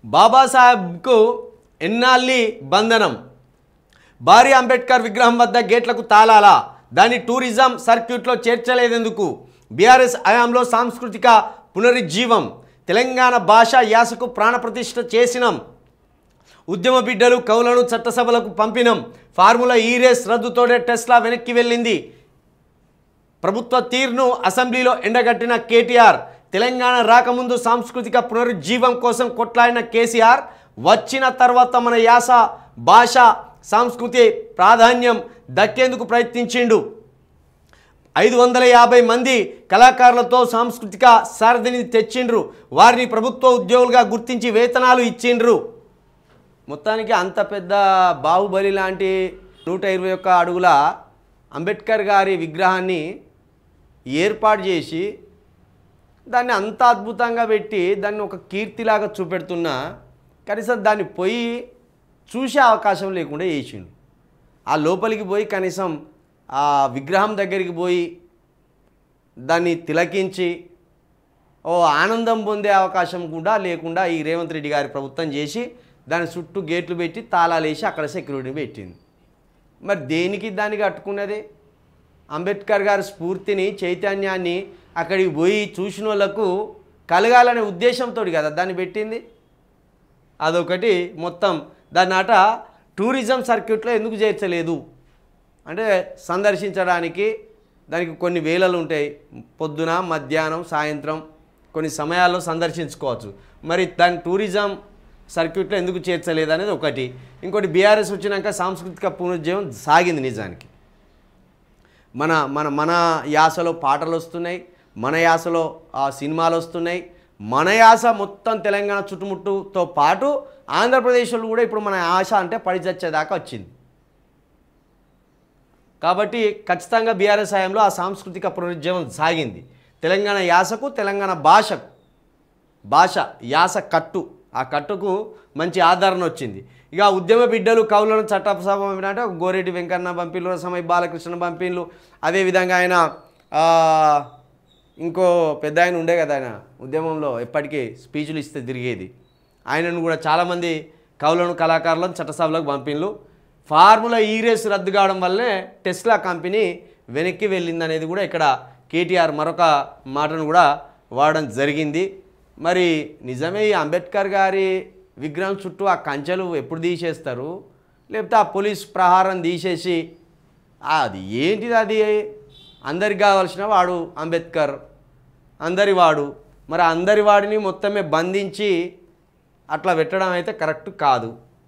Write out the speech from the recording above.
బాబాసాహెబ్కు ఎన్నాళ్ళి బంధనం. భారీ అంబేద్కర్ విగ్రహం వద్ద గేట్లకు తాళాలా? దాని టూరిజం సర్క్యూట్లో చేర్చలేదెందుకు? బీఆర్ఎస్ హయాంలో సాంస్కృతిక పునరుజ్జీవం. తెలంగాణ భాష యాసకు ప్రాణప్రతిష్ఠ చేసినాం. ఉద్యమ బిడ్డలు కవులను చట్టసభలకు పంపినం. ఫార్ములా ఈ రేస్ రద్దుతోనే టెస్లా వెనక్కి వెళ్ళింది. ప్రభుత్వ తీర్ను అసెంబ్లీలో ఎండగట్టిన కేటీఆర్. తెలంగాణ రాకముందు సాంస్కృతిక పునరుజ్జీవం కోసం కొట్లాడిన కేసీఆర్ వచ్చిన తర్వాత మన యాస భాష సంస్కృతి ప్రాధాన్యం దక్కేందుకు ప్రయత్నించిండు. 550 మంది కళాకారులతో సాంస్కృతిక సారథిని తెచ్చిండ్రు. వారిని ప్రభుత్వ ఉద్యోగులుగా గుర్తించి వేతనాలు ఇచ్చిండ్రు. మొత్తానికి అంత పెద్ద బాహుబలి లాంటి 121 అడుగుల అంబేద్కర్ గారి విగ్రహాన్ని ఏర్పాటు చేసి దాన్ని అంత అద్భుతంగా పెట్టి దాన్ని ఒక కీర్తిలాగా చూపెడుతున్నా కనీసం దాన్ని పోయి చూసే అవకాశం లేకుండా చేసిండు. ఆ లోపలికి పోయి కనీసం ఆ విగ్రహం దగ్గరికి పోయి దాన్ని తిలకించి ఓ ఆనందం పొందే అవకాశం కూడా లేకుండా ఈ రేవంత్ రెడ్డి గారి ప్రభుత్వం చేసి దాని చుట్టూ గేట్లు పెట్టి తాళాలు వేసి అక్కడ సెక్యూరిటీ పెట్టింది. మరి దేనికి దాన్ని కట్టుకున్నది? అంబేద్కర్ గారి స్ఫూర్తిని చైతన్యాన్ని అక్కడికి పోయి చూసిన వాళ్ళకు కలగాలనే ఉద్దేశంతో కదా దాన్ని పెట్టింది. అదొకటి. మొత్తం దాన్ని అట టూరిజం సర్క్యూట్లో ఎందుకు చేర్చలేదు అంటే సందర్శించడానికి దానికి కొన్ని వేళలు ఉంటాయి. పొద్దున, మధ్యాహ్నం, సాయంత్రం కొన్ని సమయాల్లో సందర్శించుకోవచ్చు. మరి దాని టూరిజం సర్క్యూట్లో ఎందుకు చేర్చలేదు అనేది ఒకటి. ఇంకోటి, బీఆర్ఎస్ వచ్చినాక సాంస్కృతిక పునరుజ్జీవం సాగింది. నిజానికి మన మన మన యాసలో పాటలు వస్తున్నాయి, మన యాసలో సినిమాలు వస్తున్నాయి. మన యాస మొత్తం తెలంగాణ చుట్టుముట్టుతో పాటు ఆంధ్రప్రదేశ్లో కూడా ఇప్పుడు మన యాస అంటే పడిచచ్చేదాకా వచ్చింది. కాబట్టి ఖచ్చితంగా బీఆర్ఎస్ హయాంలో ఆ సాంస్కృతిక పునరుజ్జీవం సాగింది. తెలంగాణ యాసకు, తెలంగాణ భాష యాస కట్టు, ఆ కట్టుకు మంచి ఆదరణ వచ్చింది. ఇక ఉద్యమ బిడ్డలు కవులను చట్టసభ పంపినట్టు గోరెడ్డి వెంకన్న పంపిళ్ళు, రసమై బాలకృష్ణ పంపిళ్ళు. అదేవిధంగా ఆయన ఇంకో పెద్ద ఆయన ఉండే కదా, ఆయన ఉద్యమంలో ఎప్పటికీ స్పీచ్లు ఇస్తే తిరిగేది. ఆయనను కూడా చాలామంది కవులను కళాకారులను చట్టసభలకు పంపిళ్ళు. ఫార్ములా ఈ రేస్ రద్దు కావడం వల్లనే టెస్లా కంపెనీ వెనక్కి వెళ్ళిందనేది కూడా ఇక్కడ కేటీఆర్ మరొక మాటను కూడా వాడడం జరిగింది. మరి నిజమే ఈ అంబేద్కర్ గారి విగ్రహం చుట్టూ ఆ కంచెలు ఎప్పుడు తీసేస్తారు? లేకపోతే ఆ పోలీస్ ప్రహారం తీసేసి అది ఏంటిది? అది అందరికి కావాల్సిన వాడు అంబేద్కర్, అందరి వాడు. మరి అందరి వాడిని మొత్తమే బంధించి అట్లా పెట్టడం అయితే కరెక్ట్ కాదు.